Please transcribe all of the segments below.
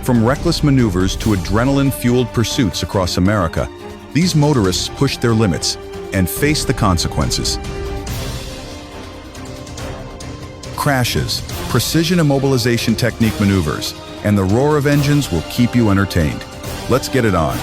From reckless maneuvers to adrenaline-fueled pursuits across America, these motorists push their limits and face the consequences. Crashes, precision immobilization technique maneuvers, and the roar of engines will keep you entertained. Let's get it on.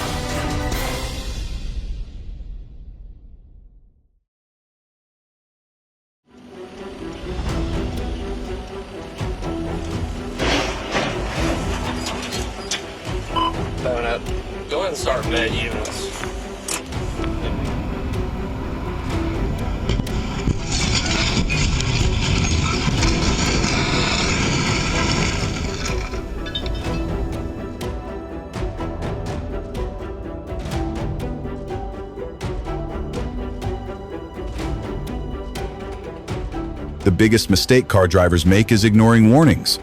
Go ahead and start med units. The biggest mistake car drivers make is ignoring warnings.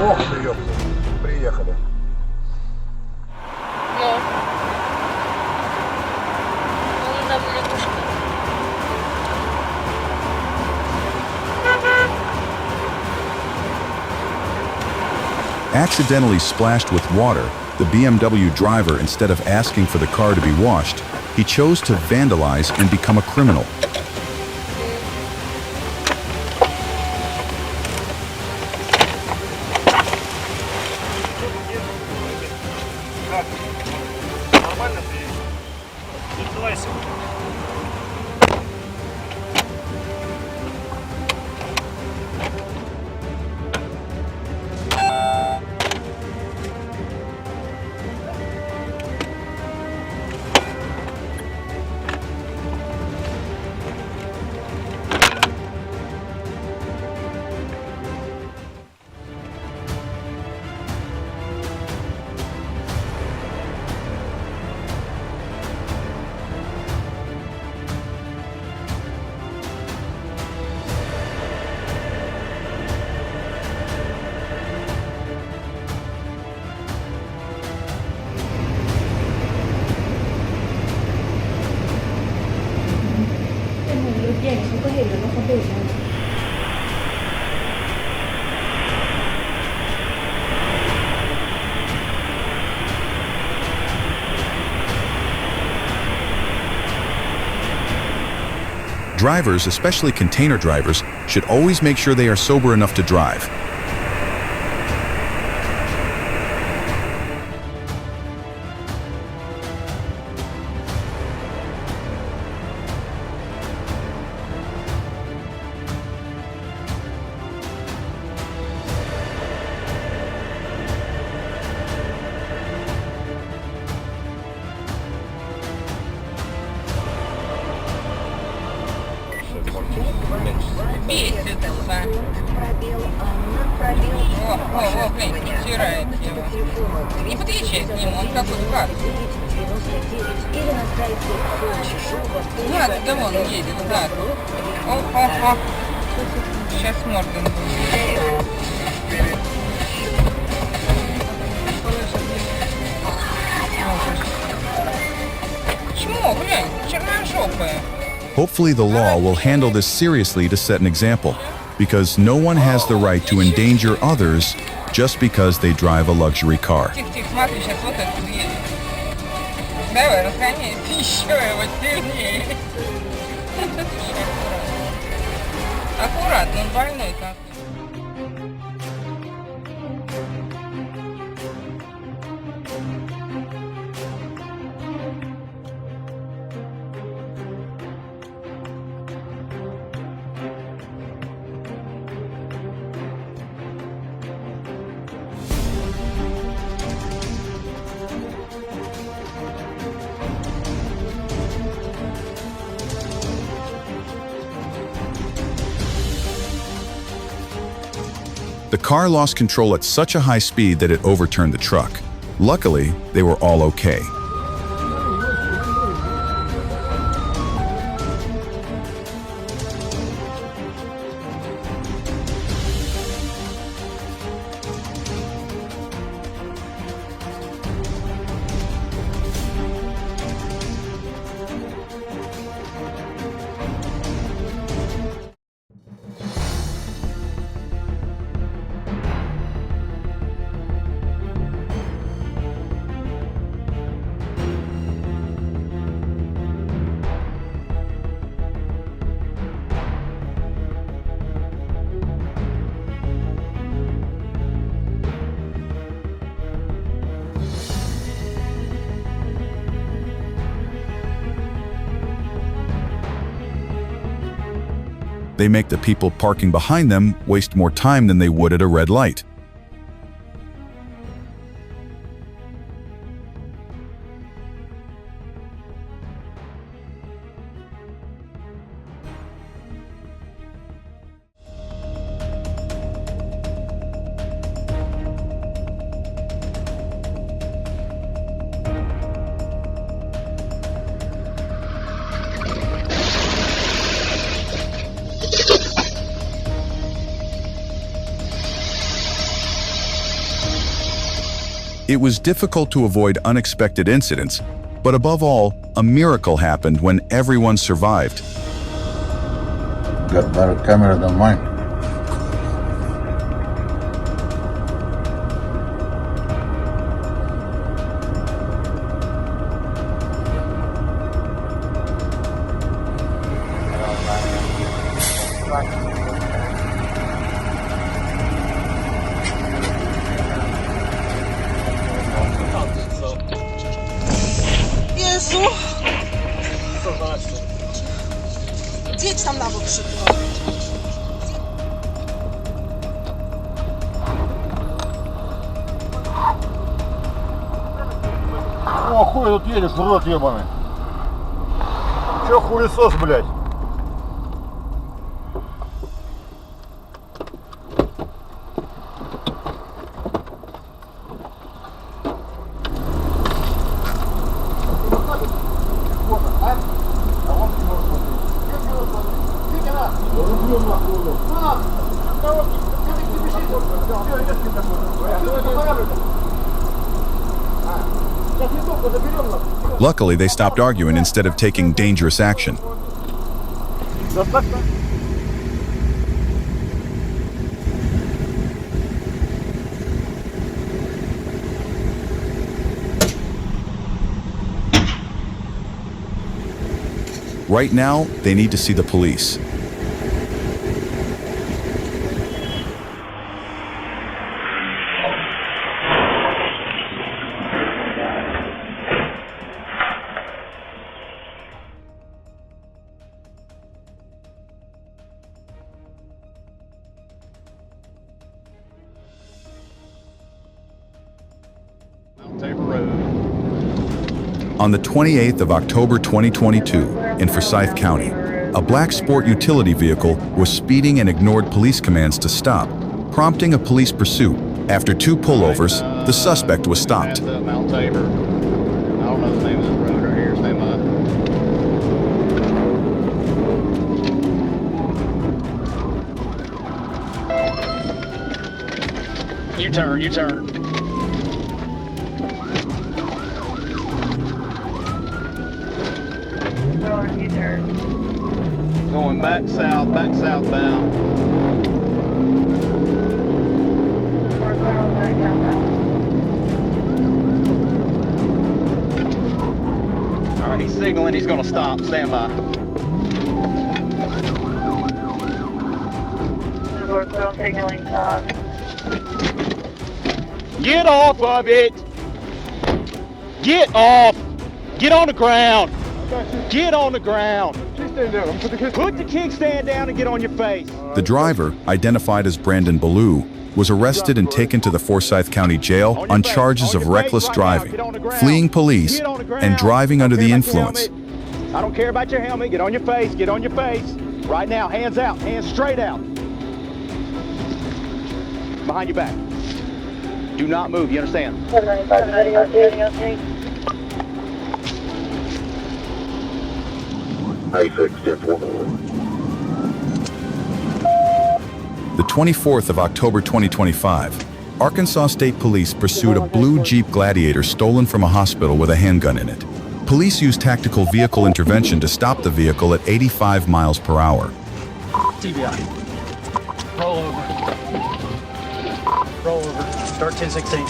Ох ты, ёпта, приехали. Ну. Ну, там лягушка. Accidentally splashed with water, the BMW driver, instead of asking for the car to be washed, he chose to vandalize and become a criminal. Нормально ты? Давайся. Drivers, especially container drivers, should always make sure they are sober enough to drive. Бесится. О, блин, стирает его. Не подъезжай к нему, он какой-то гад. Гад, да вон едет, гад. О. Сейчас мордом будет. Чмо, блин, черножопая. Hopefully the law will handle this seriously to set an example, because no one has the right to endanger others just because they drive a luxury car. Тихо, смотри, сейчас вот это уедет. Давай, разгоняй, еще его сильнее. Аккуратно, он больной как. The car lost control at such a high speed that it overturned the truck. Luckily, they were all okay. They make the people parking behind them waste more time than they would at a red light. It was difficult to avoid unexpected incidents, but above all, a miracle happened when everyone survived. Got better camera than mine. Jezu! Co znaczy? Zjedź tam na bok szybko. О, хуй тут едешь, урод ебаный. Че хуесос, блядь? Luckily, they stopped arguing instead of taking dangerous action. Right now, they need to see the police. On the 28th of October 2022, in Forsyth County, a black sport utility vehicle was speeding and ignored police commands to stop, prompting a police pursuit. After two pullovers, the suspect was stopped. Mount Tabor. I don't know the name of this road right here. It's name of U-turn, U-turn. Going back southbound. All right, he's signaling. He's going to stop. Stand by. Get off of it! Get off! Get on the ground! Get on the ground! Put the kickstand down and get on your face. The driver, identified as Brandon Ballou, was arrested and taken to the Forsyth County Jail on charges of reckless driving, fleeing police, and driving under the influence. I don't care about your helmet. Get on your face. Get on your face. Right now, hands out. Hands straight out. Behind your back. Do not move. You understand? The 24th of October 2025, Arkansas State Police pursued a blue Jeep Gladiator stolen from a hospital with a handgun in it. Police used tactical vehicle intervention to stop the vehicle at 85 miles per hour. TBI. Roll over. Roll over. Start 1016.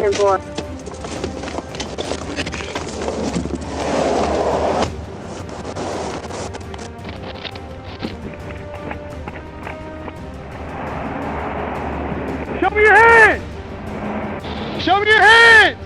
Show me your hands! Show me your hands!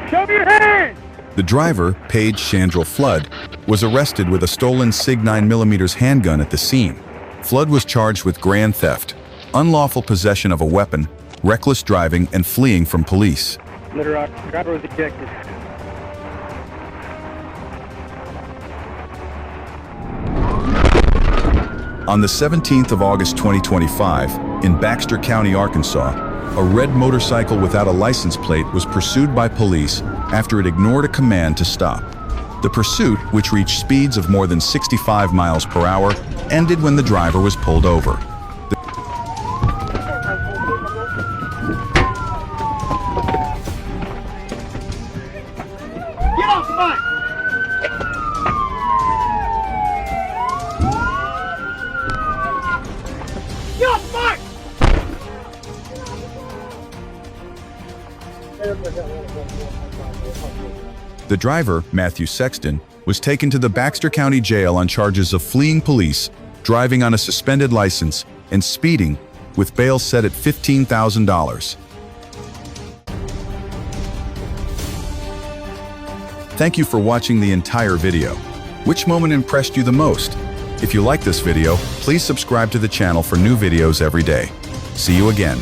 Show me your hands! The driver, Paige Chandrell Flood, was arrested with a stolen SIG 9mm handgun at the scene. Flood was charged with grand theft, unlawful possession of a weapon, reckless driving, and fleeing from police. Litter rock, driver was ejected. On the 17th of August 2025, in Baxter County, Arkansas, a red motorcycle without a license plate was pursued by police after it ignored a command to stop. The pursuit, which reached speeds of more than 65 miles per hour, ended when the driver was pulled over. Get off the bike! Get off the bike! The driver, Matthew Sexton, was taken to the Baxter County Jail on charges of fleeing police, driving on a suspended license, and speeding, with bail set at $15,000. Thank you for watching the entire video. Which moment impressed you the most? If you like this video, please subscribe to the channel for new videos every day. See you again.